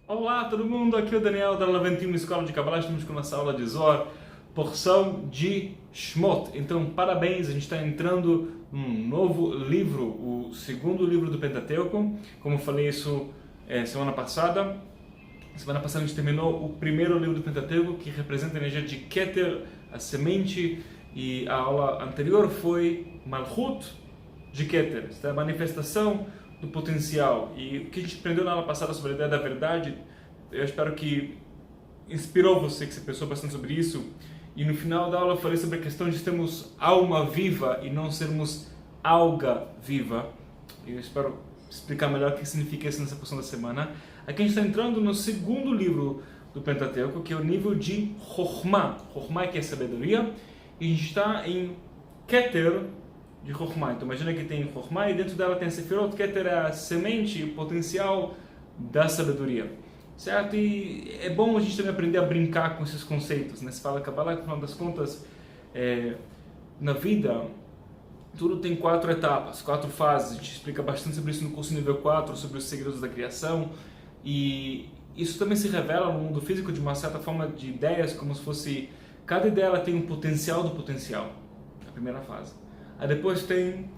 Olá todo mundo, aqui é o Daniel da aula 21 Escola de Kabbalah. Estamos com a nossa aula de Zohar, porção de Shmot. Então parabéns, a gente está entrando num novo livro, o segundo livro do Pentateuco. Como eu falei isso semana passada a gente terminou o primeiro livro do Pentateuco, que representa a energia de Keter, a semente, e a aula anterior foi Malchut de Keter, esta é a manifestação do potencial. E o que a gente aprendeu na aula passada sobre a ideia da verdade, eu espero que inspirou você, que você pensou bastante sobre isso. E no final da aula eu falei sobre a questão de termos alma viva e não sermos alga viva. Eu espero explicar melhor o que significa isso nessa porção da semana. Aqui a gente está entrando no segundo livro do Pentateuco, que é o nível de Chokhmah. Chokhmah é que é sabedoria, e a gente está em Keter de Chokhmah. Então imagina que tem Chokhmah e dentro dela tem a Sefirot. Keter é a semente, o potencial da sabedoria, certo? E é bom a gente também aprender a brincar com esses conceitos, né? Se fala Kabbalah, no final das contas, na vida tudo tem 4 etapas, 4 fases. A gente explica bastante sobre isso no curso nível 4, sobre os segredos da criação, e isso também se revela no mundo físico de uma certa forma de ideias, como se fosse, cada ideia ela tem um potencial do potencial, a primeira fase. Aí depois tem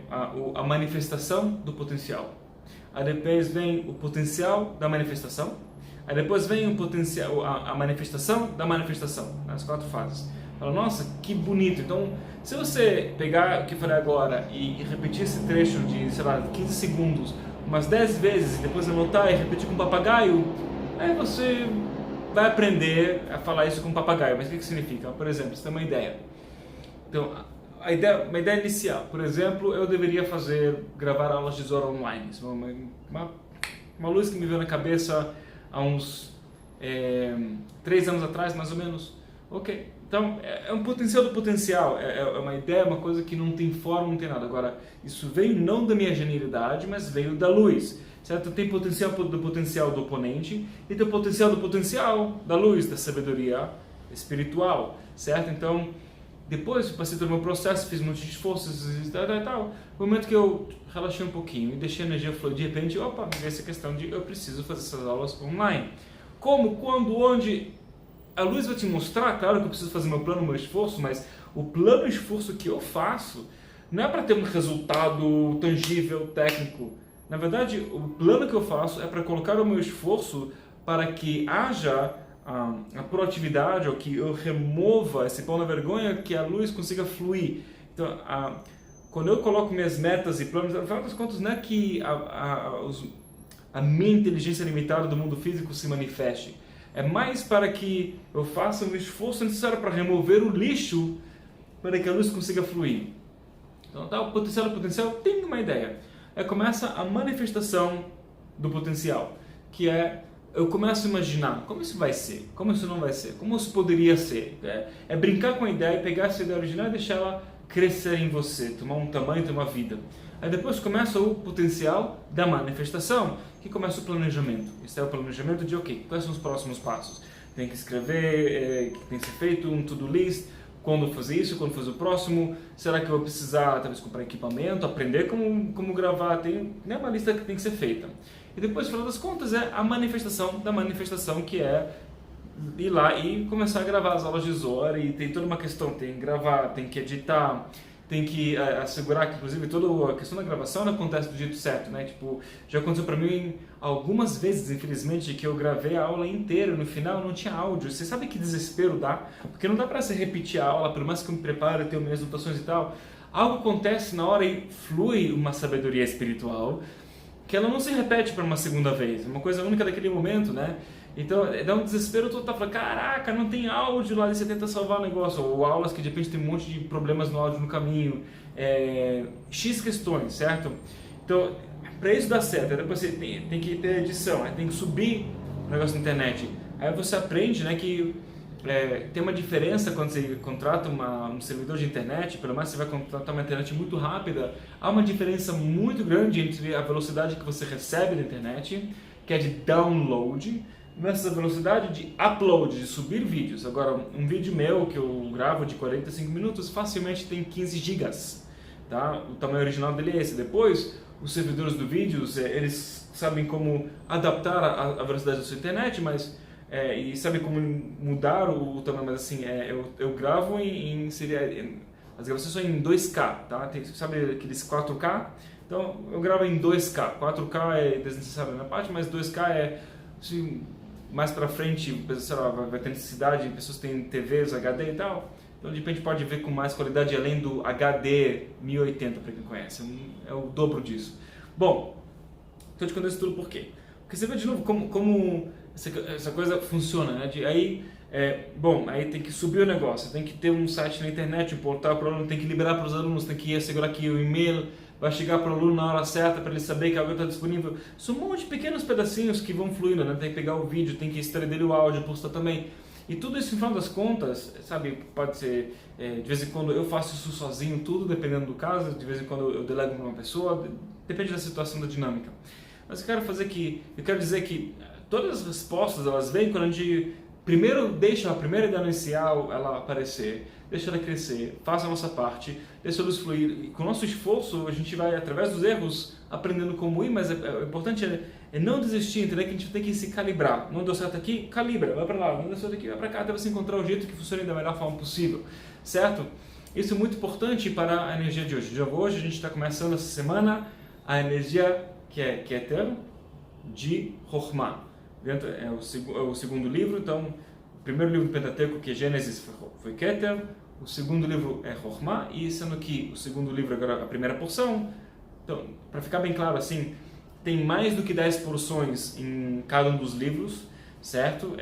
a manifestação do potencial. Aí depois vem o potencial da manifestação. Aí depois vem o potencial, a manifestação da manifestação, nas 4 fases. Fala, nossa, que bonito. Então, se você pegar o que eu falei agora e repetir esse trecho de, sei lá, 15 segundos, umas 10 vezes, e depois anotar e repetir com um papagaio, aí você vai aprender a falar isso com um papagaio. Mas o que significa? Por exemplo, você tem uma ideia. Então, uma ideia inicial, por exemplo, eu deveria gravar aulas de Zohar online. Uma luz que me veio na cabeça há uns 3 anos atrás, mais ou menos. Ok, então é um potencial do potencial, é uma ideia, uma coisa que não tem forma, não tem nada. Agora, isso veio não da minha genialidade, mas veio da luz, certo? Tem potencial do oponente e tem potencial do potencial da luz, da sabedoria espiritual, certo? Então, depois passei todo o meu processo, fiz muitos esforços e tal. No momento que eu relaxei um pouquinho e deixei a energia fluir, de repente, opa, me veio essa questão de eu preciso fazer essas aulas online. Como, quando, onde? A luz vai te mostrar, claro que eu preciso fazer meu plano, meu esforço, mas o plano e esforço que eu faço não é para ter um resultado tangível, técnico. Na verdade, o plano que eu faço é para colocar o meu esforço para que haja a proatividade, ou que eu remova esse pão na vergonha, que a luz consiga fluir. Então, quando eu coloco minhas metas e planos, no final das contas, não é que a minha inteligência limitada do mundo físico se manifeste. É mais para que eu faça um esforço necessário para remover o lixo para que a luz consiga fluir. Então, tá, o potencial tem uma ideia. Aí começa a manifestação do potencial, que eu começo a imaginar como isso vai ser, como isso não vai ser, como isso poderia ser. É brincar com a ideia, pegar essa ideia original e deixar ela crescer em você, tomar um tamanho, ter uma vida. Aí depois começa o potencial da manifestação, que começa o planejamento. Esse é o planejamento de, ok, quais são os próximos passos? Tem que escrever, tem que ser feito um to-do list, quando fazer isso, quando fazer o próximo, será que eu vou precisar talvez comprar equipamento, aprender como gravar, tem uma lista que tem que ser feita. E depois, no final das contas, é a manifestação da manifestação, que é ir lá e começar a gravar as aulas de Zohar. E tem toda uma questão, tem que gravar, tem que editar, tem que assegurar que, inclusive, toda a questão da gravação não acontece do jeito certo, né? Tipo, já aconteceu para mim algumas vezes, infelizmente, que eu gravei a aula inteira, no final não tinha áudio. Você sabe que desespero dá? Porque não dá para você repetir a aula, por mais que eu me prepare, tenho minhas anotações e tal. Algo acontece na hora e flui uma sabedoria espiritual que ela não se repete para uma segunda vez, é uma coisa única daquele momento, né? Então dá um desespero total, fala, caraca, não tem áudio lá, e você tenta salvar o negócio, ou aulas que de repente tem um monte de problemas no áudio no caminho, X questões, certo? Então, para isso dar certo, aí depois você tem que ter edição, aí tem que subir o negócio na internet, aí você aprende, né, que tem uma diferença quando você contrata um servidor de internet, pelo menos você vai contratar uma internet muito rápida, há uma diferença muito grande entre a velocidade que você recebe da internet, que é de download, versus a velocidade de upload, de subir vídeos. Agora, um vídeo meu que eu gravo de 45 minutos facilmente tem 15 gigas. tá? O tamanho original dele é esse. Depois, os servidores do vídeo, eles sabem como adaptar a velocidade da sua internet, mas e sabem como mudar o tamanho, mas assim, eu gravo as gravações são em 2K, tá? Sabe aqueles 4K? Então, eu gravo em 2K. 4K é desnecessário na parte, mas 2K é, assim, mais pra frente, sei lá, vai ter necessidade, pessoas têm TVs, HD e tal. Então, de repente, pode ver com mais qualidade, além do HD 1080, para quem conhece. É o dobro disso. Bom, estou te contando isso tudo por quê? Porque você vê de novo como essa coisa funciona, né? Aí tem que subir o negócio, tem que ter um site na internet, um portal para o aluno, tem que liberar para os alunos, tem que assegurar que o e-mail vai chegar para o aluno na hora certa, para ele saber que algo está disponível. São um monte de pequenos pedacinhos que vão fluindo, né? Tem que pegar o vídeo, tem que extrair dele o áudio, postar também. E tudo isso, no final das contas, sabe, pode ser, de vez em quando eu faço isso sozinho, tudo dependendo do caso, de vez em quando eu delego para uma pessoa, depende da situação, da dinâmica. Mas eu quero dizer que todas as respostas, elas vêm quando a gente primeiro deixa a primeira ideia inicial ela aparecer, deixa ela crescer, faça a nossa parte, deixa a luz fluir. E com o nosso esforço, a gente vai, através dos erros, aprendendo como ir, mas o importante é não desistir, entender que a gente tem que se calibrar. Não deu certo aqui? Calibra, vai para lá. Não deu certo aqui? Vai para cá, até você encontrar o jeito que funcione da melhor forma possível, certo? Isso é muito importante para a energia de hoje. Hoje a gente está começando essa semana a energia que é Keter de Chokhmah. É o segundo livro, então o primeiro livro do Pentateuco, que é Gênesis, foi Keter, o segundo livro é Chokhmah, e sendo que o segundo livro agora a primeira porção, então, para ficar bem claro assim, tem mais do que 10 porções em cada um dos livros, certo?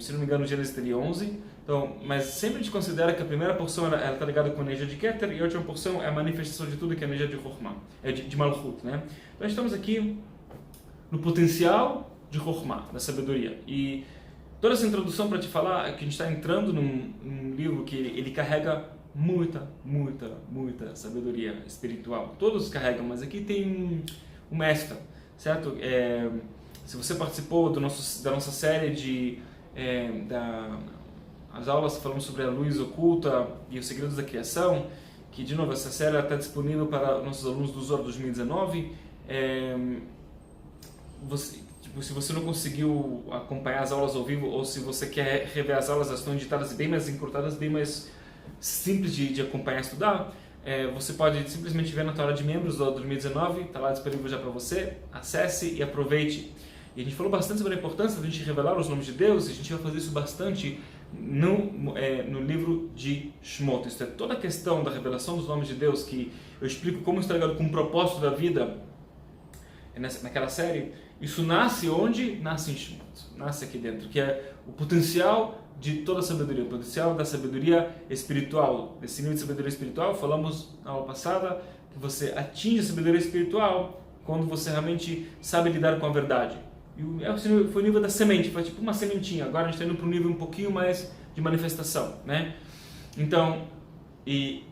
Se não me engano, Gênesis teria 11, então, mas sempre a gente considera que a primeira porção ela está ligada com a energia de Keter, e a última porção é a manifestação de tudo que é a energia de Chokhmah, de Malchut, né? Então estamos aqui no potencial de Chokhmah, da sabedoria. E toda essa introdução para te falar é que a gente está entrando num livro que ele carrega muita sabedoria espiritual. Todos carregam, mas aqui tem um mestre, certo? Se você participou da nossa série as aulas falando sobre a luz oculta e os segredos da criação, que de novo essa série está disponível para nossos alunos do Zohar 2019. Se você não conseguiu acompanhar as aulas ao vivo, ou se você quer rever as aulas, elas estão editadas bem mais encurtadas, bem mais simples de acompanhar e estudar, você pode simplesmente ver na tua área de membros do 2019, está lá disponível já para você, acesse e aproveite. E a gente falou bastante sobre a importância de a gente revelar os nomes de Deus, e a gente vai fazer isso bastante no livro de Shmot. Isso é toda a questão da revelação dos nomes de Deus, que eu explico como está ligado com o propósito da vida naquela série. Isso nasce onde? Nasce em Shmot, nasce aqui dentro, que é o potencial de toda a sabedoria, o potencial da sabedoria espiritual. Desse nível de sabedoria espiritual, falamos na aula passada, que você atinge a sabedoria espiritual quando você realmente sabe lidar com a verdade. E foi o nível da semente, foi tipo uma sementinha. Agora a gente está indo para um nível um pouquinho mais de manifestação, né? Então, e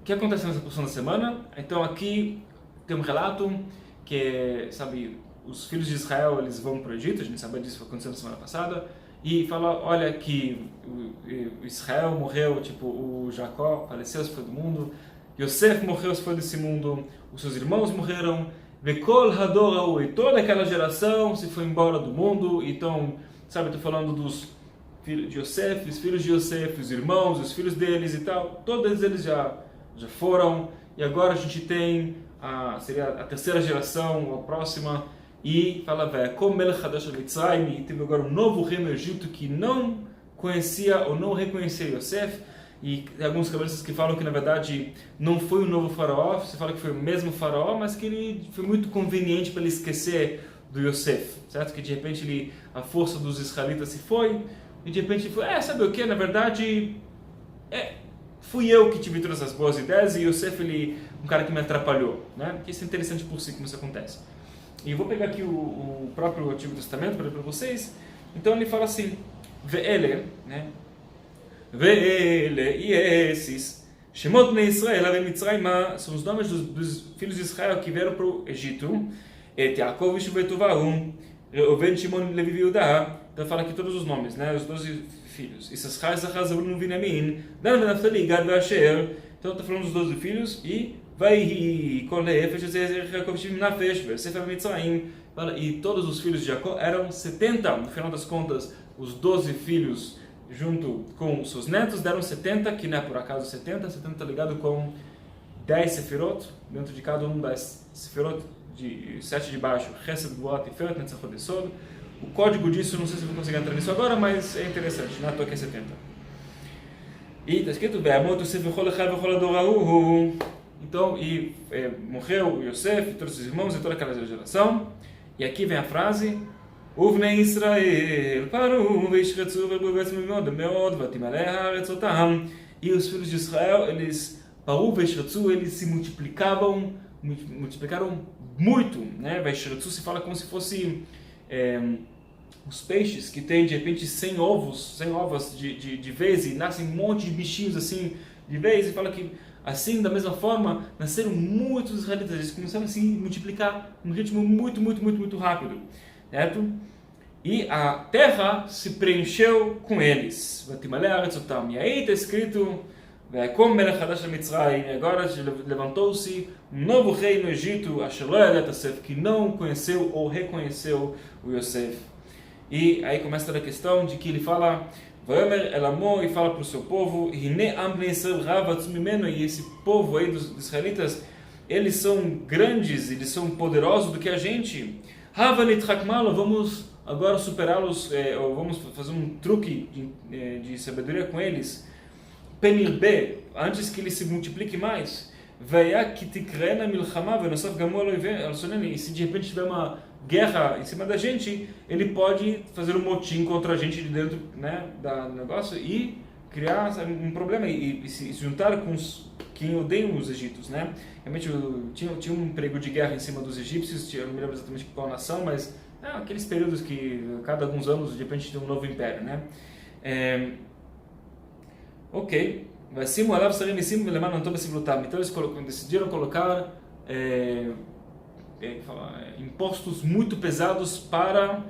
o que acontece nessa porção da semana? Então aqui tem um relato que, sabe, os filhos de Israel, eles vão para o Egito, a gente sabe disso, foi acontecendo na semana passada, e fala, olha que o Israel morreu, tipo, o Jacó faleceu, se foi do mundo, Yosef morreu, se foi desse mundo, os seus irmãos morreram, Vekol Hador, e toda aquela geração se foi embora do mundo. Então, sabe, estou falando dos filhos de Yosef, os filhos de Yosef, os irmãos, os filhos deles e tal, todos eles já foram, e agora a gente tem seria a terceira geração, a próxima, e fala, como Melech Hadash Mitzrayim, e teve agora um novo rei no Egito que não conhecia ou não reconhecia Yosef, e tem alguns cabalistas que falam que na verdade não foi o novo faraó, se fala que foi o mesmo faraó, mas que ele foi muito conveniente para ele esquecer do Yosef, certo? Que de repente a força dos israelitas se foi, e de repente ele foi, sabe o que? Na verdade, fui eu que tive todas essas boas ideias, e Yosef, um cara que me atrapalhou, né? Que isso é interessante por si, como isso acontece. E eu vou pegar aqui o próprio Antigo Testamento para ler para vocês. Então ele fala assim, Ve'ele, né? Ve'ele, e esses, Shemot Bnei Israel, Ave Mitzrayma, são os nomes dos filhos de Israel que vieram para o Egito, Et Yaakov Shuvetovahu, Reuven, Shimon, Levi e Yudá. Então fala aqui todos os nomes, né? Os 12 filhos. Issachar, Zachar, Zabulon, Binyamin, Dan, Naftali, Gad, Asher, Então está falando dos 12 filhos e vai e todos os filhos de Jacó eram 70. No final das contas, os 12 filhos junto com os seus netos deram 70, que não é por acaso 70 está ligado com 10 sefirot, dentro de cada um das sefirot, de 7 de baixo, Chesed, Gvura, Tiferet, Netzach, Hod, Yesod. O código disso, não sei se eu vou conseguir entrar nisso agora, mas é interessante, na toa que é 70. E está escrito, então, morreu Yosef e todos os irmãos e toda aquela geração. E aqui vem a frase, Uvnei Israel paru veishretzu ve'buvetz mimod meod v'timaleh haaretz otam. E os filhos de Israel, eles paru veishretzu, eles se multiplicaram muito, né? Veishretzu se fala como se fosse os peixes que tem de repente 100 ovos de vez e nascem um monte de bichinhos assim de vez, e fala que assim, da mesma forma, nasceram muitos israelitas, eles começaram a se multiplicar num ritmo muito rápido, certo? E a terra se preencheu com eles. E aí está escrito, agora levantou-se um novo rei no Egito, que não conheceu ou reconheceu o Yosef. E aí começa toda a questão de que ele fala, e fala para o seu povo, e esse povo aí dos israelitas, eles são grandes, eles são poderosos do que a gente. Vamos agora superá-los, ou vamos fazer um truque de sabedoria com eles. Penirbe, antes que eles se multipliquem mais. E se de repente tiver uma guerra em cima da gente, ele pode fazer um motim contra a gente de dentro, né, do negócio e criar, sabe, um problema e se juntar com quem odeiam os egípcios, né? Realmente tinha um perigo de guerra em cima dos egípcios, eu não me lembro exatamente qual nação, mas aqueles períodos que cada alguns anos de repente tem um novo império, né? Ok. Então eles decidiram colocar impostos muito pesados para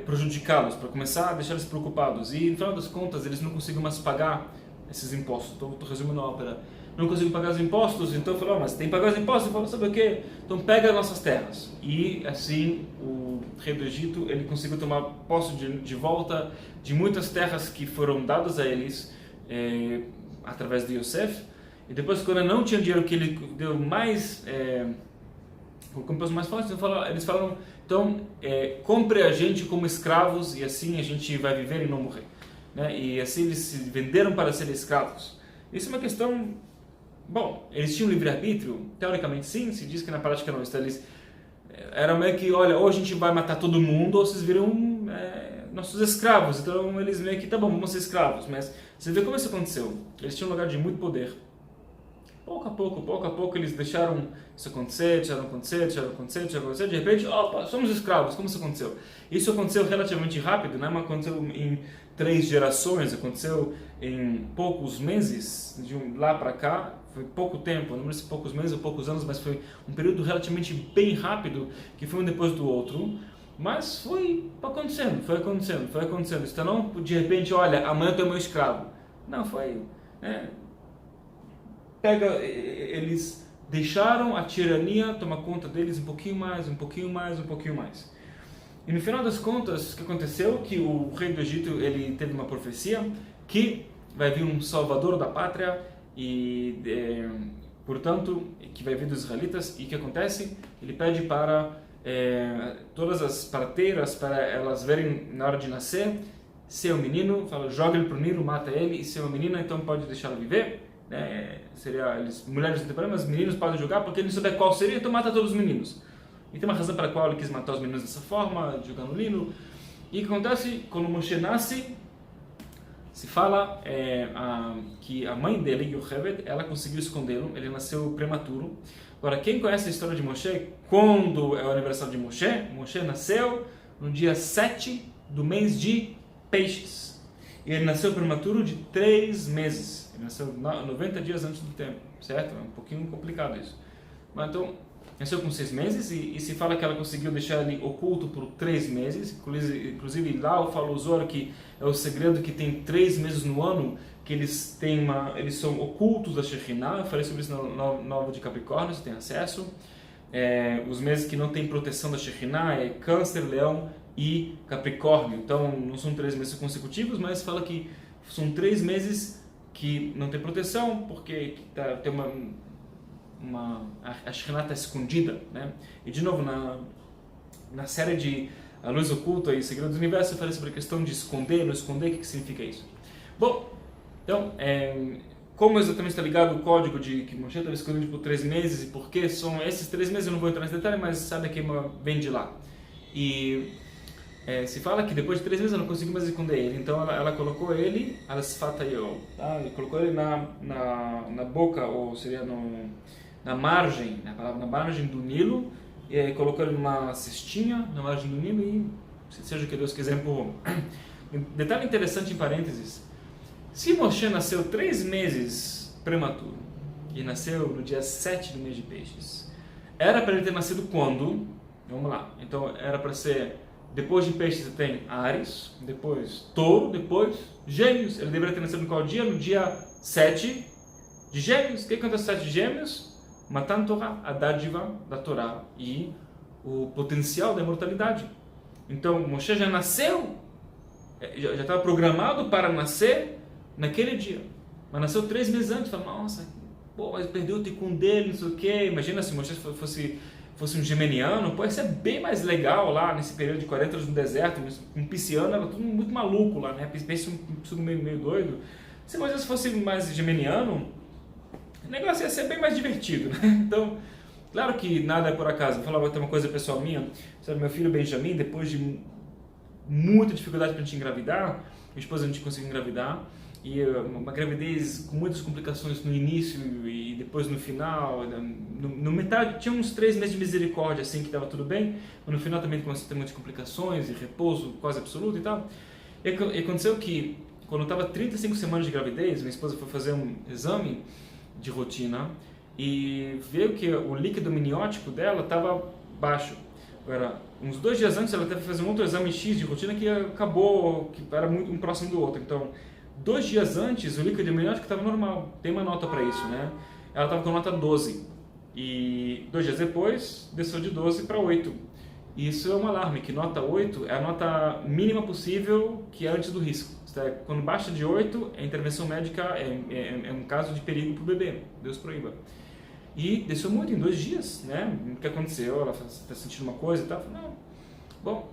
prejudicá-los, para começar a deixar eles preocupados. E no final das contas eles não conseguiam mais pagar esses impostos. Estou resumindo a ópera. Não conseguem pagar os impostos, então falou, mas tem que pagar os impostos. Falou, sabe o quê? Então pega as nossas terras. E assim o rei do Egito ele conseguiu tomar posse de volta de muitas terras que foram dadas a eles através de Yosef. E depois, quando não tinha dinheiro, que ele deu mais colocou mais fortes, eles falaram, então compre a gente como escravos e assim a gente vai viver e não morrer, né? E assim eles se venderam para serem escravos. Isso é uma questão, bom, eles tinham livre-arbítrio? Teoricamente sim, se diz que na prática não. Então, eles era meio que, olha, ou a gente vai matar todo mundo ou vocês viram nossos escravos. Então eles meio que, tá bom, vamos ser escravos. Mas você vê como isso aconteceu. Eles tinham um lugar de muito poder. Pouco a pouco eles deixaram isso acontecer, de repente, opa, somos escravos. Como isso aconteceu? Isso aconteceu relativamente rápido, né? Mas aconteceu em 3 gerações, aconteceu em poucos meses, de lá para cá, foi pouco tempo, não lembro se poucos meses ou poucos anos, mas foi um período relativamente bem rápido, que foi um depois do outro, mas foi acontecendo. Então não, de repente, olha, amanhã eu tenho meu escravo. Não, foi... eles deixaram a tirania tomar conta deles um pouquinho mais. E no final das contas, o que aconteceu? Que o rei do Egito ele teve uma profecia que vai vir um salvador da pátria e, portanto, que vai vir dos israelitas. E o que acontece? Ele pede para todas as parteiras, para elas verem na hora de nascer, se é um menino, fala, joga ele para o Nilo, mata ele, e se é uma menina, então pode deixá-la viver. Seria mulheres não tem problema, mas meninos podem jogar, porque ele não souber qual seria, então mata todos os meninos. E tem uma razão para a qual ele quis matar os meninos dessa forma, jogar no Nilo. E o que acontece? Quando Moshe nasce, se fala que a mãe dele, Yocheved, ela conseguiu escondê-lo, ele nasceu prematuro. Agora, quem conhece a história de Moshe, quando é o aniversário de Moshe, Moshe nasceu no dia 7 do mês de Peixes. E ele nasceu prematuro de 3 meses. Ele nasceu 90 dias antes do tempo, certo? É um pouquinho complicado isso. Mas então, nasceu com 6 meses e se fala que ela conseguiu deixar ele oculto por 3 meses. Inclusive lá fala o Zohar que é o segredo que tem 3 meses no ano que eles são ocultos da Shekhinah. Eu falei sobre isso no Nova de Capricórnio, você tem acesso. Os meses que não tem proteção da Shekhinah é Câncer, Leão e Capricórnio. Então não são 3 meses consecutivos, mas fala que são 3 meses que não tem proteção, porque tem a Shekhinah está escondida, né? E de novo, na série de A Luz Oculta e Segredo do Universo, eu falei sobre a questão de esconder, não esconder, o que significa isso? Bom, então, como exatamente está ligado o código de que Moshe estava escondido por 3 meses e por que são esses 3 meses, eu não vou entrar nesse detalhe, mas sabe que vem de lá. E se fala que depois de 3 meses ela não conseguiu mais esconder ele, então ela colocou ele, tá? Colocou ele na boca, ou seria na margem, na margem do Nilo, e colocou ele numa cestinha na margem do Nilo e seja o que Deus quiser empurrou. Detalhe interessante em parênteses, se Moshe nasceu 3 meses prematuro e nasceu no dia 7 do mês de Peixes, era para ele ter nascido quando? Vamos lá, então era para ser, depois de Peixes você tem Áries, depois Touro, depois Gêmeos. Ele deveria ter nascido em qual dia? No dia 7 de Gêmeos. O que acontece no 7 de Gêmeos? Matan Torah, a dádiva da Torá e o potencial da imortalidade. Então Moshe já nasceu, já estava programado para nascer naquele dia, mas nasceu 3 meses antes. Fala, nossa, mas perdeu o tikkun dele, não sei o que. Imagina se Moshe fosse um geminiano, ia ser bem mais legal lá nesse período de 40 anos no deserto. Um pisciano era tudo muito maluco lá, né? Pensa tudo meio doido. Se Moisés fosse mais geminiano, o negócio ia ser bem mais divertido, né? Então, claro que nada é por acaso. Vou falar até uma coisa pessoal minha. Sabe, meu filho Benjamin, depois de muita dificuldade para a gente engravidar, minha esposa a gente conseguiu engravidar, e uma gravidez com muitas complicações no início e depois no final. No metade tinha uns 3 meses de misericórdia assim que estava tudo bem, mas no final também começou a ter muitas complicações e repouso quase absoluto e tal. E aconteceu que quando eu estava 35 semanas de gravidez, minha esposa foi fazer um exame de rotina e veio que o líquido amniótico dela estava baixo. Agora, uns 2 dias antes ela teve que fazer um outro exame X de rotina que acabou, que era muito um próximo do outro. Então 2 dias antes, o líquido amniótico estava normal, tem uma nota para isso, né? Ela estava com nota 12 e 2 dias depois desceu de 12 para 8. E isso é um alarme, que nota 8 é a nota mínima possível que é antes do risco. Quando baixa de 8, a intervenção médica é um caso de perigo para o bebê, Deus proíba. E desceu muito em 2 dias, né? O que aconteceu? Ela está sentindo uma coisa e tal? Não. Bom,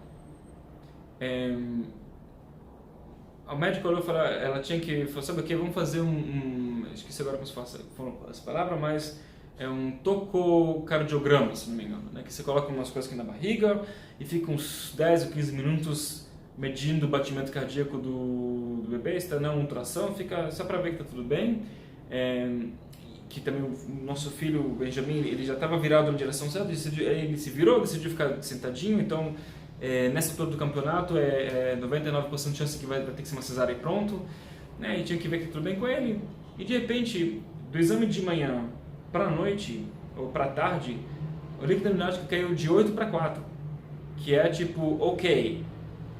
o médico olhou e falou, ela tinha que, sabe o que, vamos fazer esqueci agora como se fala essa palavra, mas é um tococardiograma, se não me engano, né? Que você coloca umas coisas aqui na barriga e fica uns 10 ou 15 minutos medindo o batimento cardíaco do bebê, está na ultrassom, fica só para ver que está tudo bem. Que também o nosso filho Benjamin, ele já estava virado na direção certa, ele se virou, decidiu ficar sentadinho, então nessa altura do campeonato 99% de chance que vai ter que ser uma cesárea e pronto, né? E tinha que ver que tudo bem com ele, e de repente, do exame de manhã para a noite, ou para a tarde, o líquido amniótico caiu de 8 para 4, que é tipo, ok,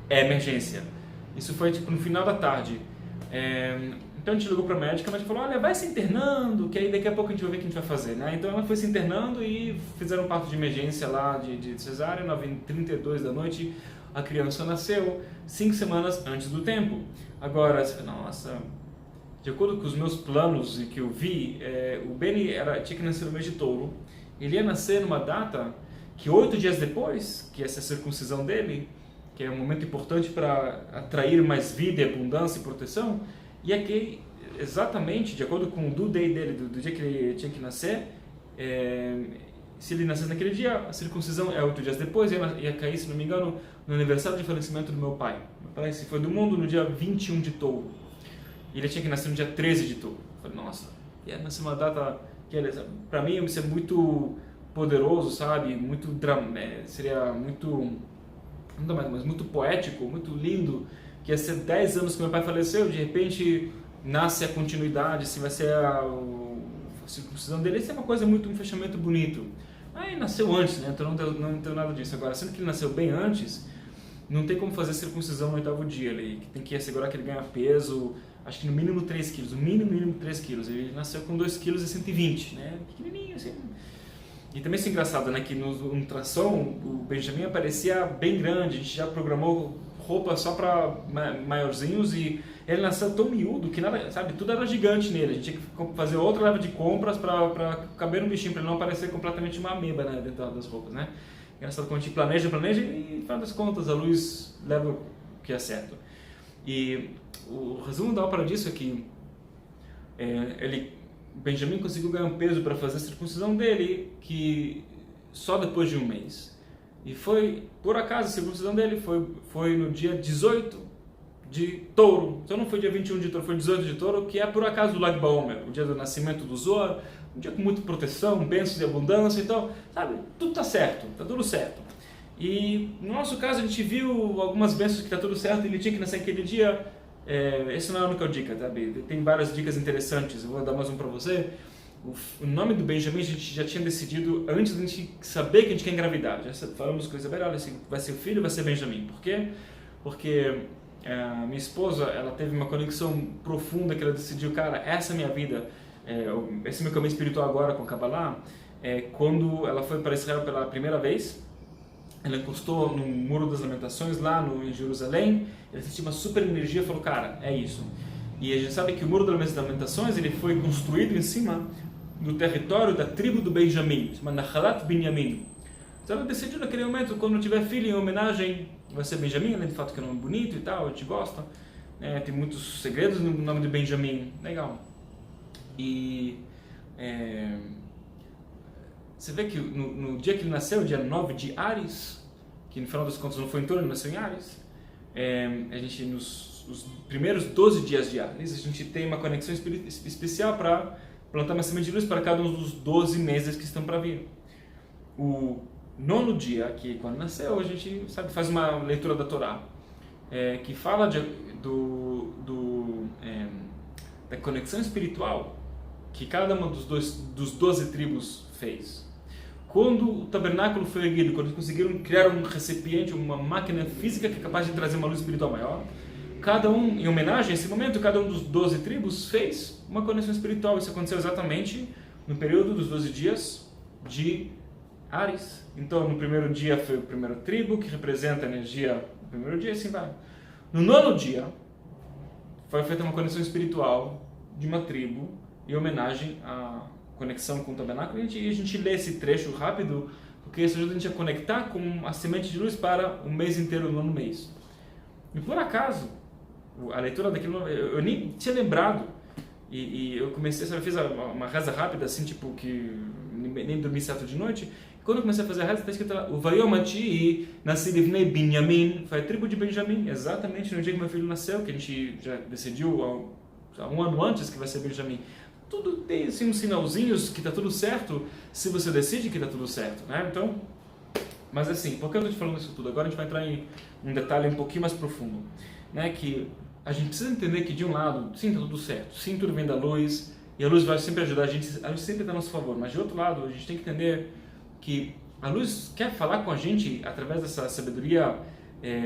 é emergência. Isso foi tipo no final da tarde. Então a gente ligou para a médica, a médica falou, olha, vai se internando, que aí daqui a pouco a gente vai ver o que a gente vai fazer, né? Então ela foi se internando e fizeram um parto de emergência lá de cesárea, 9h32 da noite, a criança nasceu 5 semanas antes do tempo. Agora, você fala, nossa, de acordo com os meus planos e que eu vi, o Benny tinha que nascer no mês de Touro, ele ia nascer numa data que 8 dias depois, que essa é a circuncisão dele, que é um momento importante para atrair mais vida, abundância e proteção, e aqui, exatamente, de acordo com o due date dele, do dia que ele tinha que nascer, se ele nascesse naquele dia, a circuncisão é 8 dias depois, ia cair, se não me engano, no aniversário de falecimento do meu pai. Meu pai se foi do mundo no dia 21 de Touro, e ele tinha que nascer no dia 13 de Touro. Eu falei, nossa, ia nascer uma data que, para mim, ia ser muito poderoso, sabe? Seria muito, não mais, mas muito poético, muito lindo, que ia ser 10 anos que meu pai faleceu, de repente nasce a continuidade, se vai ser a circuncisão dele, isso é uma coisa muito, um fechamento bonito. Aí nasceu antes, né? Então não deu nada disso. Agora, sendo que ele nasceu bem antes, não tem como fazer circuncisão no 8º dia. Ele tem que assegurar que ele ganha peso, acho que no mínimo 3 quilos. O mínimo 3 quilos. Ele nasceu com 2 quilos e 120, né? Pequenininho, assim. E também isso é engraçado, né? Que no ultrassom, o Benjamin aparecia bem grande. A gente já programou roupa só para maiorzinhos e ele nasceu tão miúdo que nada, sabe, tudo era gigante nele. A gente tinha que fazer outra leva de compras para caber no bichinho, para ele não parecer completamente uma ameba, né, dentro das roupas, né? Engraçado quando a gente planeja e, no final das contas, a luz leva o que é certo. E o resumo da ópera disso é que Benjamin conseguiu ganhar um peso para fazer a circuncisão dele, que só depois de um mês. E foi, por acaso, a circuncisão dele foi no dia 18 de Touro. Então não foi dia 21 de Touro, foi 18 de Touro, que é por acaso do Lag BaOmer, o dia do nascimento do Zohar, um dia com muita proteção, bênçãos e abundância, então, sabe, tudo tá certo, tá tudo certo. E no nosso caso a gente viu algumas bênçãos que tá tudo certo, ele tinha que nascer aquele dia. Essa não é a única dica, sabe? Tem várias dicas interessantes, eu vou dar mais um para você. O nome do Benjamin a gente já tinha decidido antes de a gente saber que a gente quer engravidar. Já falamos com a Isabela, olha, vai ser o filho, vai ser Benjamin. Por quê? Porque minha esposa, ela teve uma conexão profunda que ela decidiu, cara, essa é a minha vida, esse é meu caminho espiritual agora com Kabbalah. Quando ela foi para Israel pela primeira vez, ela encostou no Muro das Lamentações lá em Jerusalém, ela sentiu uma super energia e falou, cara, é isso. E a gente sabe que o Muro das Lamentações ele foi construído em cima do território da tribo do Benjamim, chama Nahalat Binyamin. Então ela decidiu naquele momento, quando tiver filho em homenagem, vai ser Benjamim, além de fato que é um nome bonito e tal, a gente gosta, tem muitos segredos no nome de Benjamim, legal. E você vê que no dia que ele nasceu, dia 9 de Ares, que no final das contas não foi em Touro, ele nasceu em Ares, a gente nos primeiros 12 dias de Ares, a gente tem uma conexão especial para plantar uma semente de luz para cada um dos 12 meses que estão para vir. O 9º dia, que quando nasceu, a gente faz uma leitura da Torá, que fala da conexão espiritual que cada uma dos 12 tribos fez. Quando o tabernáculo foi erguido, quando eles conseguiram criar um recipiente, uma máquina física que é capaz de trazer uma luz espiritual maior, cada um, em homenagem a esse momento, cada um dos 12 tribos fez uma conexão espiritual. Isso aconteceu exatamente no período dos 12 dias de Ares. Então, no primeiro dia foi o primeiro tribo, que representa a energia do primeiro dia, e assim vai. No 9º dia, foi feita uma conexão espiritual de uma tribo, em homenagem à conexão com o tabernáculo. E a gente lê esse trecho rápido, porque isso ajuda a gente a conectar com a semente de luz para o mês inteiro do 9º mês. E por acaso, a leitura daquilo, eu nem tinha lembrado, e eu comecei, fiz uma reza rápida, assim, tipo, que nem dormi certo de noite. E quando eu comecei a fazer a reza, está escrito lá, o Vayomati Nasirivnei Binyamin, foi a tribo de Benjamim, exatamente no dia que meu filho nasceu, que a gente já decidiu há um ano antes que vai ser Benjamim. Tudo tem assim, uns sinalzinhos que está tudo certo, se você decide que está tudo certo, né? Então, mas assim, por que eu estou te falando isso tudo? Agora a gente vai entrar em um detalhe um pouquinho mais profundo, né? Que a gente precisa entender que de um lado, sim, está tudo certo, sim, tudo vem da luz, e a luz vai sempre ajudar a gente sempre está a nosso favor, mas de outro lado, a gente tem que entender que a luz quer falar com a gente através dessa sabedoria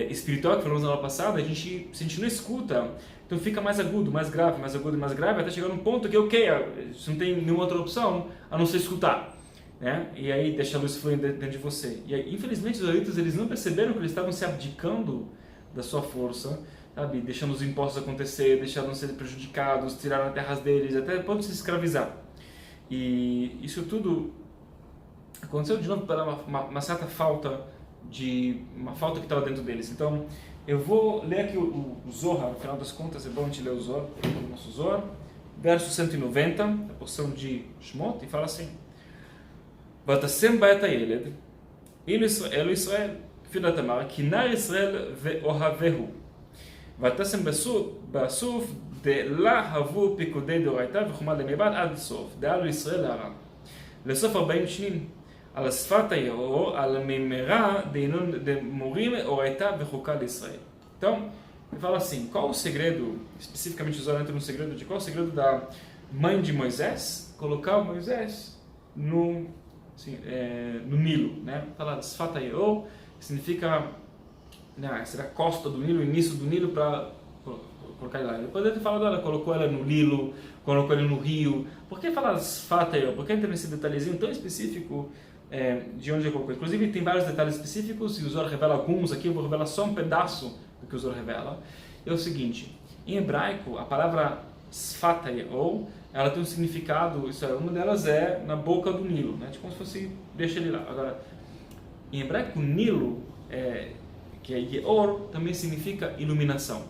espiritual que falamos na aula passada. Se a gente não escuta, então fica mais agudo, mais grave, mais agudo e mais grave, até chegar num ponto que, você não tem nenhuma outra opção a não ser escutar, né? E aí deixa a luz fluir dentro de você. E aí, infelizmente, os israelitas, eles não perceberam que eles estavam se abdicando da sua força, sabe? Deixando os impostos acontecer, deixando ser prejudicados, tiraram as terras deles, até podem se escravizar. E isso tudo aconteceu de novo pela uma certa falta uma falta que estava dentro deles. Então, eu vou ler aqui o Zohar, no final das contas é bom a gente ler o Zohar, o nosso Zohar, verso 190, a porção de Shmot, e fala assim: Vatasem ba'et ha'yeled, Elu Israel, filho da Tamar, Kinar Israel ve'ohavehu, Vatasem ba'asuf דלה הבו פיקודי דאורייתא וחומה למבעד עד סוף, דאלו ישראל להרע. לסוף 40 שנים, על השפת היאור, על הממרה דמורים אורייתא וחוקה לישראל. Então, ele fala assim, qual o segredo, especificamente usando entra no segredo de qual o segredo da mãe de Moisés, colocar o Moisés sim, no Nilo, né? Fala Sfat Hayao, significa, né, será a costa do Nilo, o início do Nilo para colocar ele lá. Depois ele fala dela, colocou ela no Nilo, colocou ele no rio. Por que falar Sfat Hayao? Por que entra nesse detalhezinho tão específico de onde ele colocou? Inclusive tem vários detalhes específicos e o Zohar revela alguns, aqui eu vou revelar só um pedaço do que o Zohar revela. É o seguinte, em hebraico, a palavra Sfat Hayao, ela tem um significado, uma delas é na boca do Nilo, né? Tipo como se fosse, deixa ele lá. Agora, em hebraico, Nilo, que é Yeor, também significa iluminação.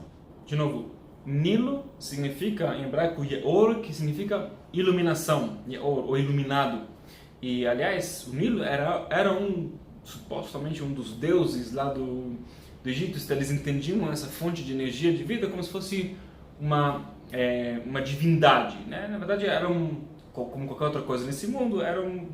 De novo, Nilo significa em hebraico Yeor, que significa iluminação, Yeor, ou iluminado. E, aliás, o Nilo era supostamente um dos deuses lá do Egito, então eles entendiam essa fonte de energia de vida como se fosse uma divindade, né? Na verdade, como qualquer outra coisa nesse mundo,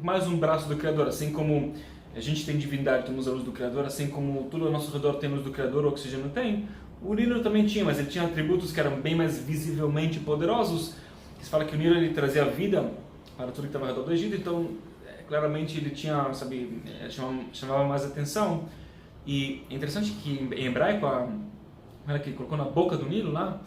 mais um braço do Criador, assim como a gente tem divindade, temos a luz do Criador, assim como tudo ao nosso redor tem luz do Criador, o oxigênio tem, o Nilo também tinha, mas ele tinha atributos que eram bem mais visivelmente poderosos. Se fala que o Nilo ele trazia vida para tudo que estava ao redor do Egito, então claramente ele tinha, chamava mais atenção. E é interessante que em hebraico, ela que colocou na boca do Nilo lá,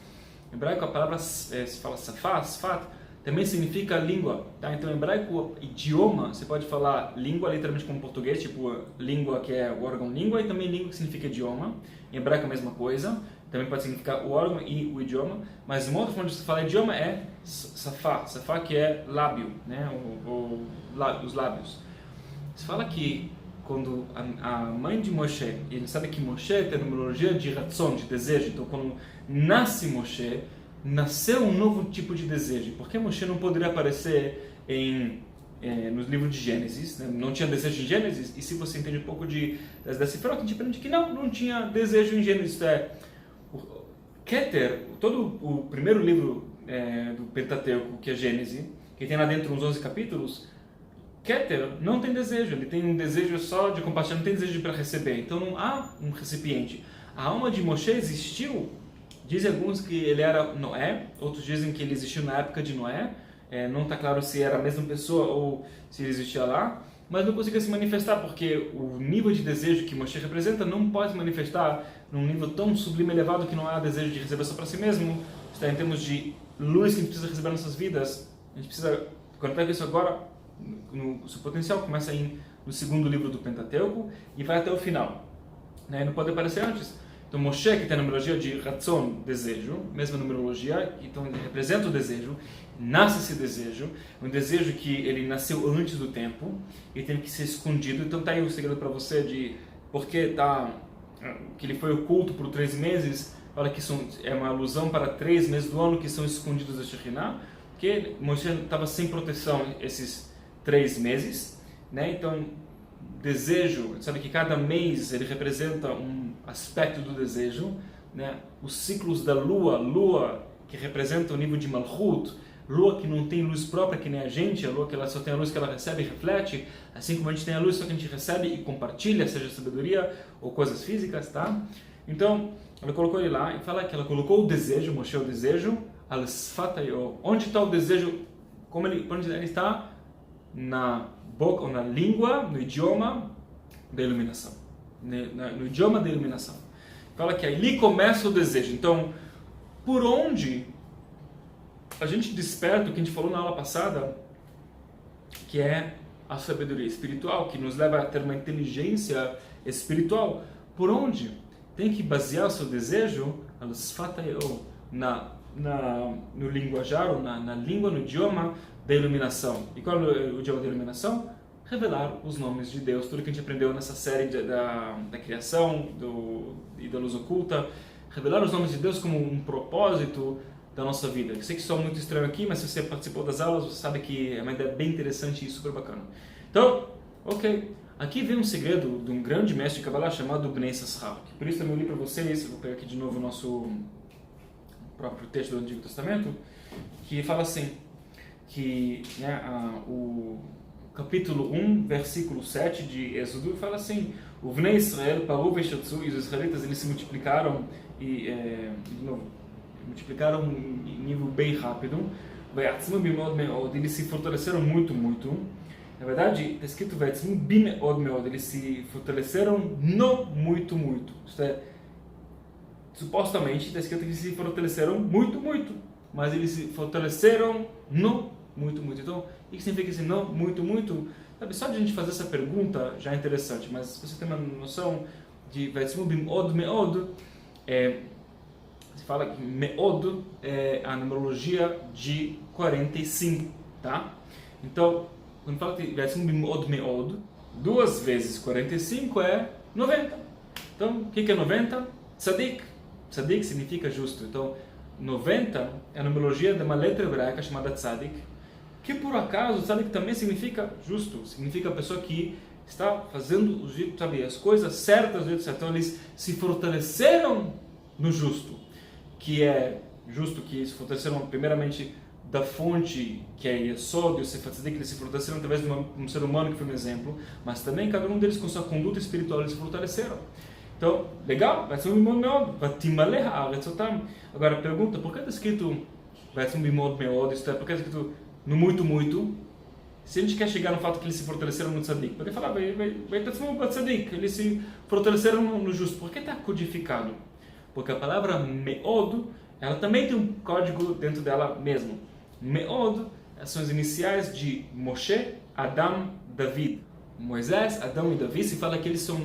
em hebraico a palavra se fala safat, também significa língua, tá? Então em hebraico, idioma, você pode falar língua literalmente como português, tipo língua que é o órgão língua, e também língua que significa idioma. Em hebraico a mesma coisa, também pode significar o órgão e o idioma, mas uma outra forma de se falar idioma é safá que é lábio, né? Os lábios. Se fala que quando a mãe de Moshe, ele sabe que Moshe tem a numerologia de ratzon, de desejo, então quando nasce Moshe, nasceu um novo tipo de desejo. Porque Moshe não poderia aparecer nos livros de Gênesis, né? Não tinha desejo em Gênesis, e se você entende um pouco da Sifrot, a gente aprende que não tinha desejo em Gênesis. Keter, todo o primeiro livro do Pentateuco, que é Gênesis, que tem lá dentro uns 11 capítulos, Keter não tem desejo, ele tem um desejo só de compartilhar, não tem desejo para receber, então não há um recipiente. A alma de Moshe existiu, dizem alguns que ele era Noé, outros dizem que ele existiu na época de Noé, não está claro se era a mesma pessoa ou se ele existia lá, mas não conseguia se manifestar, porque o nível de desejo que Moshe representa não pode se manifestar num nível tão sublime e elevado que não há desejo de receber só para si mesmo. Está em termos de luz que a gente precisa receber nas nossas vidas, a gente precisa conectar com isso agora, no seu potencial, começa no segundo livro do Pentateuco e vai até o final, né? Não pode aparecer antes. Então Moshe, que tem a numerologia de Ratzon, desejo, mesma numerologia, então ele representa o desejo, nasce esse desejo, um desejo que ele nasceu antes do tempo e tem que ser escondido. Então tá aí o segredo para você de porque que ele foi oculto por 3 meses. Olha que é uma alusão para 3 meses do ano que são escondidos da Shekhinah, porque Moshe estava sem proteção esses 3 meses, né? Então desejo, sabe que cada mês ele representa um aspecto do desejo, né? Os ciclos da lua que representa o nível de Malchut, lua que não tem luz própria que nem a gente, a lua que ela só tem a luz que ela recebe e reflete, assim como a gente tem a luz só que a gente recebe e compartilha, seja sabedoria ou coisas físicas, tá? Então, ela colocou ele lá e fala que ela colocou o desejo, Moshe o desejo, al-Sfat Hayao. Onde está o desejo? Onde ele está? Na boca, ou na língua, no idioma da iluminação. No idioma da iluminação. Fala que ali começa o desejo. Então, por onde a gente desperta o que a gente falou na aula passada, que é a sabedoria espiritual, que nos leva a ter uma inteligência espiritual. Por onde tem que basear o seu desejo no linguajar, ou na língua, no idioma da iluminação. E qual é o idioma da iluminação? Revelar os nomes de Deus, tudo que a gente aprendeu nessa série da criação e da luz oculta. Revelar os nomes de Deus como um propósito da nossa vida. Eu sei que sou muito estranho aqui, mas se você participou das aulas, você sabe que é uma ideia bem interessante e super bacana. Então, ok. Aqui vem um segredo de um grande mestre de Kabbalah chamado Bnei Yissaschar. Por isso também eu li para vocês, eu vou pegar aqui de novo o nosso próprio texto do Antigo Testamento, que fala assim, que o capítulo 1, versículo 7 de Êxodo, fala assim, o Bnei Israel, Paru Veshetzu, e os israelitas, eles se multiplicaram, de novo, multiplicaram em nível bem rápido, eles se fortaleceram muito, muito, Na verdade, está escrito Vetzim bimeod meod, eles se fortaleceram no muito, muito. Isto é, supostamente está escrito que eles se fortaleceram muito, muito, mas eles se fortaleceram no muito, muito. Então, o que significa esse no muito, muito? Sabe, só de a gente fazer essa pergunta já é interessante, mas se você tem uma noção de Vetzim bimeod meod, se fala que meod é a numerologia de 45, tá? Então, quando fala que Vetzim bimeod meod, 2 vezes 45 é 90. Então, o que é 90? Tzadik. Tzadik significa justo. Então, 90 é a numerologia de uma letra hebraica chamada Tzadik, que por acaso Tzadik também significa justo, significa a pessoa que está fazendo as coisas certas do jeito certo. Então, eles se fortaleceram no justo, que é justo, que se fortaleceram primeiramente da fonte que é Yesod, o Sefer Tzadik, eles se fortaleceram através de um ser humano que foi um exemplo, mas também cada um deles com sua conduta espiritual eles se fortaleceram. Então, legal, vai ser um bimod meod, vai timale haaretz otam. Agora pergunta, por que está escrito vai ser um bimod meod, isto é, por que está escrito no muito, muito? Se a gente quer chegar no fato que eles se fortaleceram no tzadik, pode falar, vai ter um tzadik, eles se fortaleceram no justo. Por que está codificado? Porque a palavra meod, ela também tem um código dentro dela mesmo. Meod são as iniciais de Moshe, Adam, David. Moisés, Adão e Davi, se fala que eles são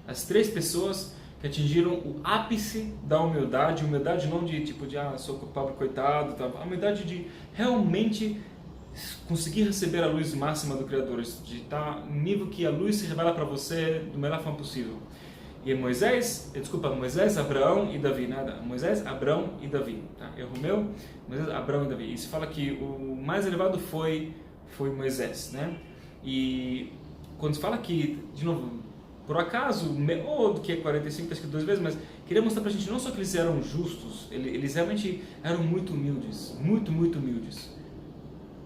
as 3 pessoas que atingiram o ápice da humildade. Humildade não de tipo de, sou pobre, coitado, tá? A humildade de realmente conseguir receber a luz máxima do Criador, de estar no nível que a luz se revela para você do melhor forma possível. E Moisés, Abraão e Davi, nada. Moisés, Abraão e Davi, tá? Erro meu, Moisés, Abraão e Davi. E se fala que o mais elevado foi Moisés, né? E quando se fala que, de novo, por acaso, Meod, que é 45, está escrito 2 vezes, mas queria mostrar para a gente não só que eles eram justos, eles realmente eram muito humildes, muito, muito humildes.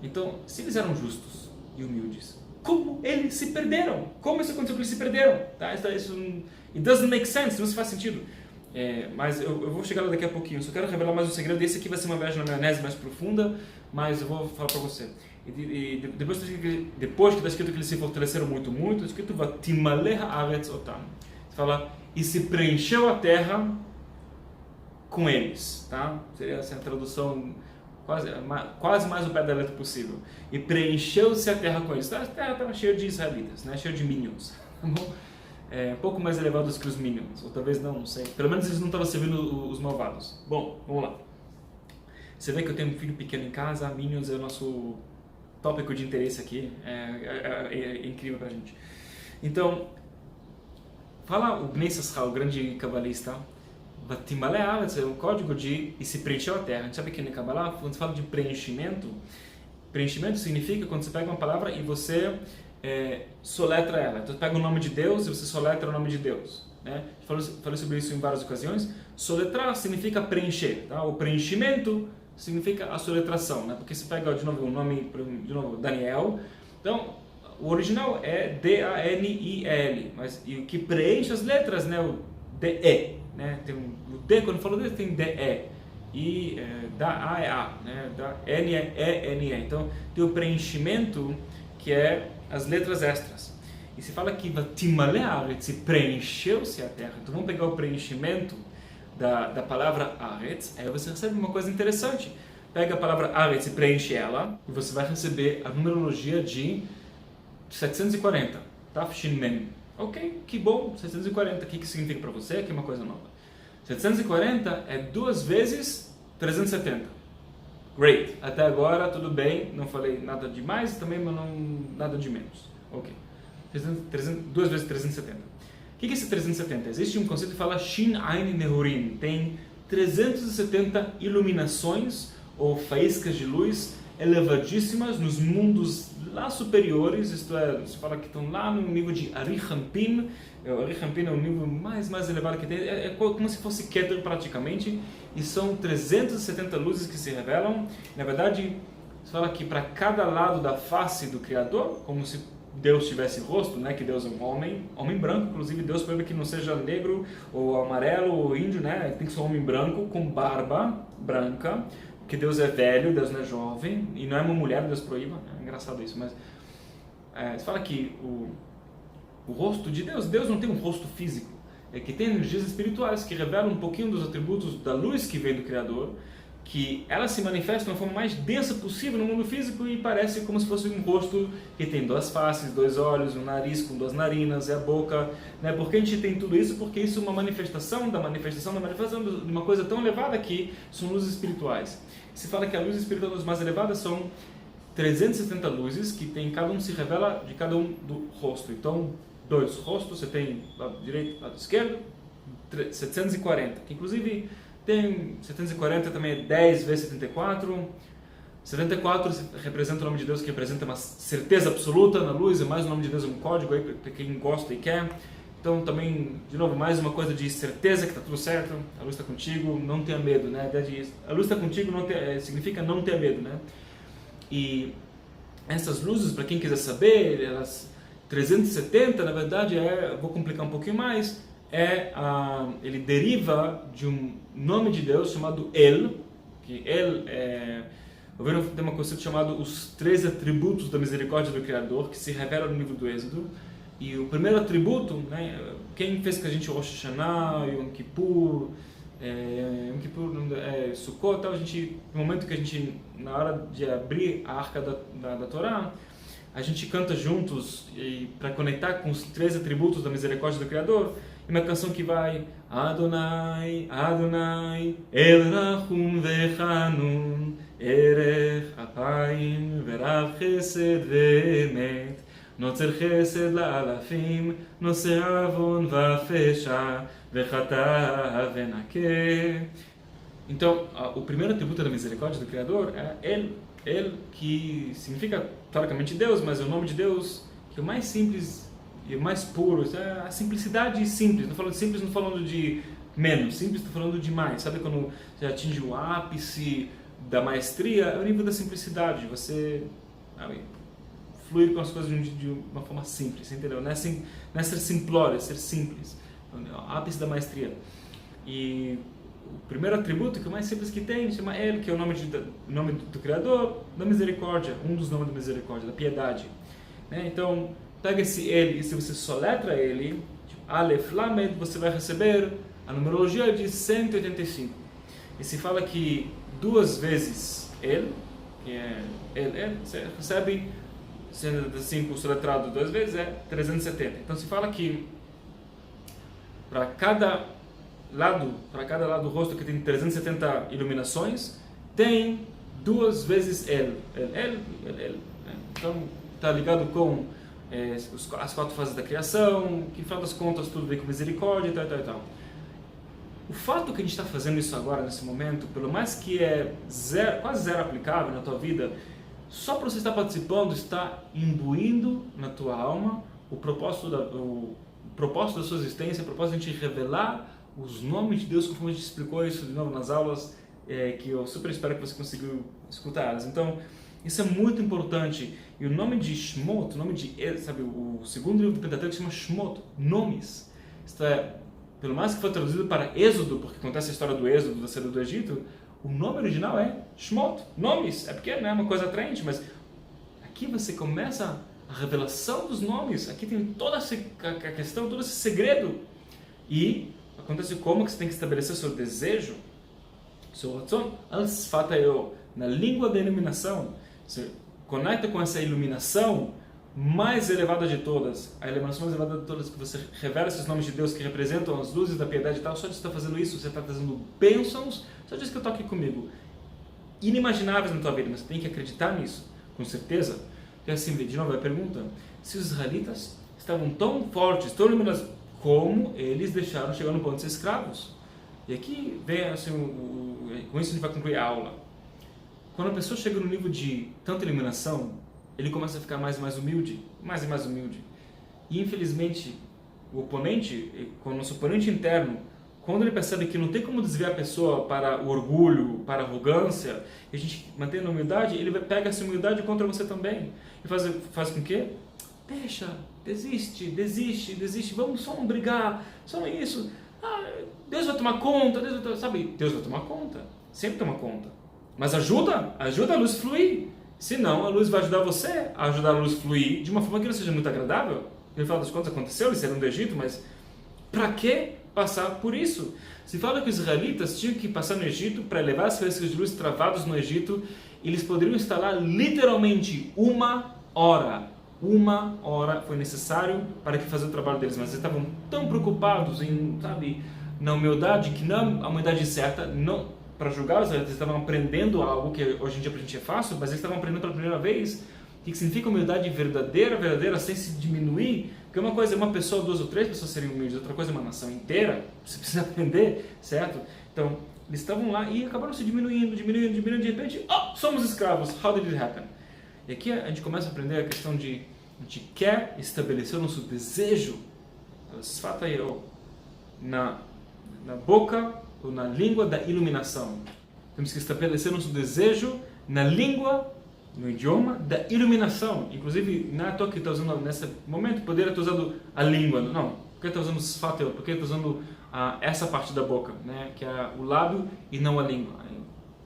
Então, se eles eram justos e humildes, como eles se perderam? Como isso aconteceu que eles se perderam? Tá? Isso it doesn't make sense, não se faz sentido. Mas eu vou chegar lá daqui a pouquinho, só quero revelar mais um segredo. Esse aqui vai ser uma viagem na maionese mais profunda, mas eu vou falar para você. E depois que está escrito que eles se fortaleceram muito, muito, está escrito Vatimale haaretz otam. Você fala, e se preencheu a terra com eles, tá? Seria essa a tradução quase mais o pé da letra possível. E preencheu-se a terra com eles. A terra estava cheia de israelitas, né? Cheia de minions. Um pouco mais elevados que os minions, ou talvez não sei. Pelo menos eles não estavam servindo os malvados. Bom, vamos lá. Você vê que eu tenho um filho pequeno em casa, minions é o nosso tópico de interesse aqui, é incrível pra gente. Então, fala o Bnei Yissaschar, o grande cabalista, Vatimale haaretz é o código de e se preencheu a terra. A gente sabe que na Kabbalah, quando se fala de preenchimento significa quando você pega uma palavra e você soletra ela. Então, você pega o nome de Deus e você soletra o nome de Deus. Né? Falei sobre isso em várias ocasiões. Soletrar significa preencher. Tá? O preenchimento significa a soletração, né? Porque você pega de novo o nome, de novo, Daniel. Então, o original é D-A-N-I-L, mas e o que preenche as letras, né? O D-E, né? Tem o D, quando falo D, tem D-E. E da A é A, né? Da N é E-N-E. Então, tem o preenchimento, que é as letras extras. E se fala que Vatimale haaretz, preencheu-se a terra. Então, vamos pegar o preenchimento da palavra Aretz, aí você recebe uma coisa interessante. Pega a palavra Aretz e preenche ela, e você vai receber a numerologia de 740. Tafshin Mem. Ok, que bom, 740. O que significa para você? Que é uma coisa nova. 740 é 2 vezes 370. Great. Até agora, tudo bem. Não falei nada de mais, também nada de menos. Ok. 2 vezes 370. O que é esse 370? Existe um conceito que fala Shin Ain Nehurim. Tem 370 iluminações ou faíscas de luz elevadíssimas nos mundos lá superiores. Isto é, se fala que estão lá no nível de Arichampin. O Arichampin é o nível mais elevado que tem. É como se fosse Keter praticamente. E são 370 luzes que se revelam. Na verdade, se fala que para cada lado da face do Criador, como se Deus tivesse rosto, né? Que Deus é um homem branco, inclusive Deus proíbe que não seja negro ou amarelo ou índio, né? Tem que ser um homem branco com barba branca, porque Deus é velho, Deus não é jovem e não é uma mulher, Deus proíba. É engraçado isso, mas se fala que o rosto de Deus não tem um rosto físico, é que tem energias espirituais que revelam um pouquinho dos atributos da luz que vem do Criador, que ela se manifesta de uma forma mais densa possível no mundo físico e parece como se fosse um rosto que tem duas faces, dois olhos, um nariz com duas narinas e a boca, né? Por que a gente tem tudo isso? Porque isso é uma manifestação de uma coisa tão elevada que são luzes espirituais. Se fala que a luz espiritual das mais elevadas são 370 luzes que tem, cada um se revela de cada um do rosto. Então, dois rostos, você tem lado direito, lado esquerdo, 740, que inclusive tem 740 também é 10 vezes 74. 74 representa o nome de Deus, que representa uma certeza absoluta na luz, é mais o nome de Deus, é um código aí para quem gosta e quer. Então também, de novo, mais uma coisa de certeza que está tudo certo, a luz está contigo, não tenha medo, né? A luz está contigo significa não ter medo, né? E essas luzes, para quem quiser saber, elas 370, na verdade, vou complicar um pouquinho mais, ele deriva de um nome de Deus chamado El, que El tem um conceito chamado os 13 atributos da misericórdia do Criador, que se revela no livro do Êxodo. E o primeiro atributo, né, quem fez com a gente Rosh Hashanah, Yom Kippur, Sukkot, tal, no momento que a gente, na hora de abrir a arca da Torá, a gente canta juntos para conectar com os 13 atributos da misericórdia do Criador. E uma canção que vai Adonai, Adonai, El Rachum Vechanun, Erech Apayim, Verav Chesed Ve'emet, Notzer Chesed La'alafim, Noser Avon Va'fesha, Vechata Venakeh. Então, o primeiro atributo da misericórdia do Criador é El, que significa, teoricamente, Deus, mas é o nome de Deus que é o mais simples e o mais puro, a simplicidade simples. Não falando de simples, não falando de menos, simples, estou falando de mais. Sabe quando você atinge o ápice da maestria? É o nível da simplicidade, você fluir com as coisas de uma forma simples, entendeu? Não é ser simplório, é ser simples. É o ápice da maestria. E o primeiro atributo, que é o mais simples que tem, chama El, que é o nome do Criador, da misericórdia, um dos nomes da misericórdia, da piedade. Né? Então, pega esse El, e se você soletra ele, tipo Aleph Lamed, você vai receber a numerologia de 185. E se fala que duas vezes El, que é El, você recebe 185 soletrado duas vezes, é 370. Então se fala que para cada lado do rosto que tem 370 iluminações, tem duas vezes El. Né? Então está ligado com as quatro fases da criação, que no final das contas tudo vem com misericórdia e tal. O fato que a gente está fazendo isso agora, nesse momento, pelo mais que quase zero aplicável na tua vida, só para você estar participando, está imbuindo na tua alma o propósito da sua existência, o propósito de a gente revelar os nomes de Deus, conforme a gente explicou isso de novo nas aulas, que eu super espero que você conseguiu escutar elas. Então, isso é muito importante. E o nome de Shmot, o segundo livro do Pentateuco se chama Shmot, nomes. Isto pelo mais que foi traduzido para Êxodo, porque acontece a história do Êxodo, da saída do Egito, o nome original é Shmot, nomes. É porque não é uma coisa atraente, mas aqui você começa a revelação dos nomes. Aqui tem toda a questão, todo esse segredo. E acontece como que você tem que estabelecer seu desejo, seu ratzon, na língua da iluminação. Você conecta com essa iluminação mais elevada de todas, a iluminação mais elevada de todas, que você revela esses nomes de Deus que representam as luzes da piedade e tal. Só de você estar fazendo isso, você está trazendo bênçãos, só diz que eu estou aqui comigo, inimagináveis na tua vida, mas você tem que acreditar nisso, com certeza. E assim, de novo, a pergunta: se os israelitas estavam tão fortes, tão iluminados, como eles deixaram chegar no ponto de ser escravos? E aqui vem, assim, com isso a gente vai concluir a aula. Quando a pessoa chega no nível de tanta iluminação, ele começa a ficar mais e mais humilde, mais e mais humilde. E infelizmente, o nosso oponente interno, quando ele percebe que não tem como desviar a pessoa para o orgulho, para a arrogância, e a gente mantém a humildade, ele pega essa humildade contra você também. E faz com que? Deixa, desiste, vamos só não brigar, só não isso. Deus vai tomar conta, Deus vai tomar conta, sempre toma conta. Mas ajuda a luz fluir. Senão, a luz vai ajudar você a ajudar a luz a fluir de uma forma que não seja muito agradável. No final das contas, aconteceu, eles saíram do Egito, mas para que passar por isso? Se fala que os israelitas tinham que passar no Egito para levar as frescas de luz travados no Egito, eles poderiam estar lá literalmente 1 hora. 1 hora foi necessário para que fazer o trabalho deles, mas eles estavam tão preocupados em, sabe, na humildade, que não a humildade certa, não para julgar os israelitas, estavam aprendendo algo que hoje em dia para a gente é fácil, mas eles estavam aprendendo pela primeira vez o que significa humildade verdadeira, sem se diminuir. Porque uma coisa é uma pessoa, 2 ou 3 pessoas serem humildes, outra coisa é uma nação inteira, você precisa aprender, certo? Então, eles estavam lá e acabaram se diminuindo, de repente, somos escravos, how did it happen? E aqui a gente começa a aprender a questão de, a gente quer estabelecer o nosso desejo, na boca ou na língua da iluminação. Temos que estabelecer nosso desejo na língua, no idioma da iluminação. Inclusive, não é à toa que está usando nesse momento, poderia estar usando a língua, não, porque está usando sfatel, porque está usando essa parte da boca, né, que é o lábio e não a língua.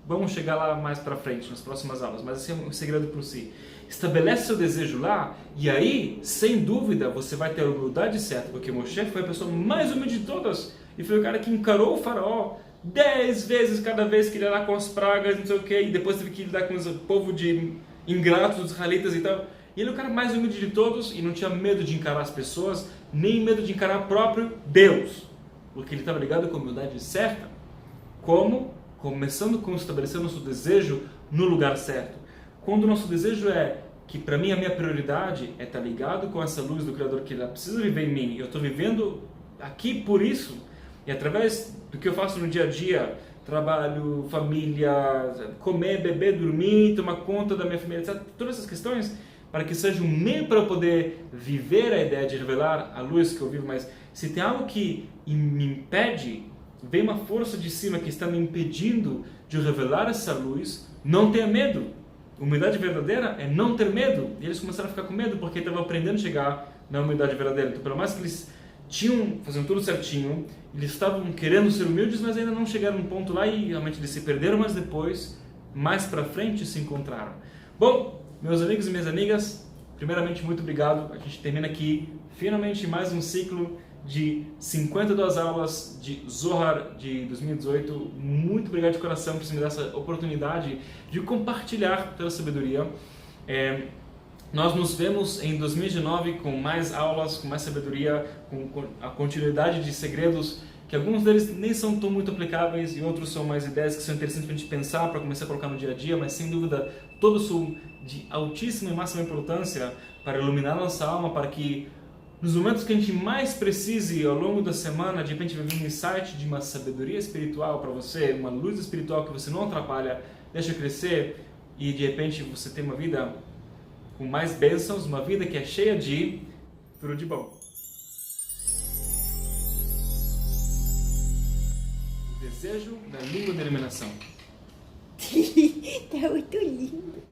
Vamos chegar lá mais para frente, nas próximas aulas, mas esse é um segredo por si. Estabelece seu desejo lá, e aí, sem dúvida, você vai ter a humildade certa, porque Moshe foi a pessoa mais humilde de todas, e foi o cara que encarou o faraó 10 vezes cada vez que ele ia lá com as pragas, não sei o que, e depois teve que lidar com o povo de ingratos dos israelitas e tal. E ele é o cara mais humilde de todos, e não tinha medo de encarar as pessoas, nem medo de encarar o próprio Deus, porque ele estava ligado com a humildade certa. Como? Começando com estabelecer nosso desejo no lugar certo. Quando o nosso desejo é que, para mim, a minha prioridade é estar ligado com essa luz do Criador, que ela precisa viver em mim, eu estou vivendo aqui por isso, e através do que eu faço no dia a dia, trabalho, família, comer, beber, dormir, tomar conta da minha família, etc. Todas essas questões, para que seja um meio para eu poder viver a ideia de revelar a luz que eu vivo, mas se tem algo que me impede, vem uma força de cima que está me impedindo de revelar essa luz, não tenha medo. Humildade verdadeira é não ter medo. E eles começaram a ficar com medo porque estavam aprendendo a chegar na humildade verdadeira. Então, pelo mais que eles fazendo tudo certinho, eles estavam querendo ser humildes, mas ainda não chegaram num ponto lá e realmente eles se perderam, mas depois, mais pra frente, se encontraram. Bom, meus amigos e minhas amigas, primeiramente, muito obrigado. A gente termina aqui, finalmente, mais um ciclo de 52 aulas de Zohar de 2018. Muito obrigado de coração por me dar essa oportunidade de compartilhar toda a sabedoria. Nós nos vemos em 2019 com mais aulas, com mais sabedoria, com a continuidade de segredos, que alguns deles nem são tão muito aplicáveis e outros são mais ideias que são interessantes para a gente pensar, para começar a colocar no dia a dia, mas sem dúvida todos são de altíssima e máxima importância para iluminar nossa alma, para que nos momentos que a gente mais precise ao longo da semana, de repente vai vir um insight de uma sabedoria espiritual para você, uma luz espiritual que você não atrapalha, deixa crescer e de repente você tem uma vida com mais bênçãos, uma vida que é cheia de tudo de bom. O desejo da língua da iluminação. Tá muito lindo.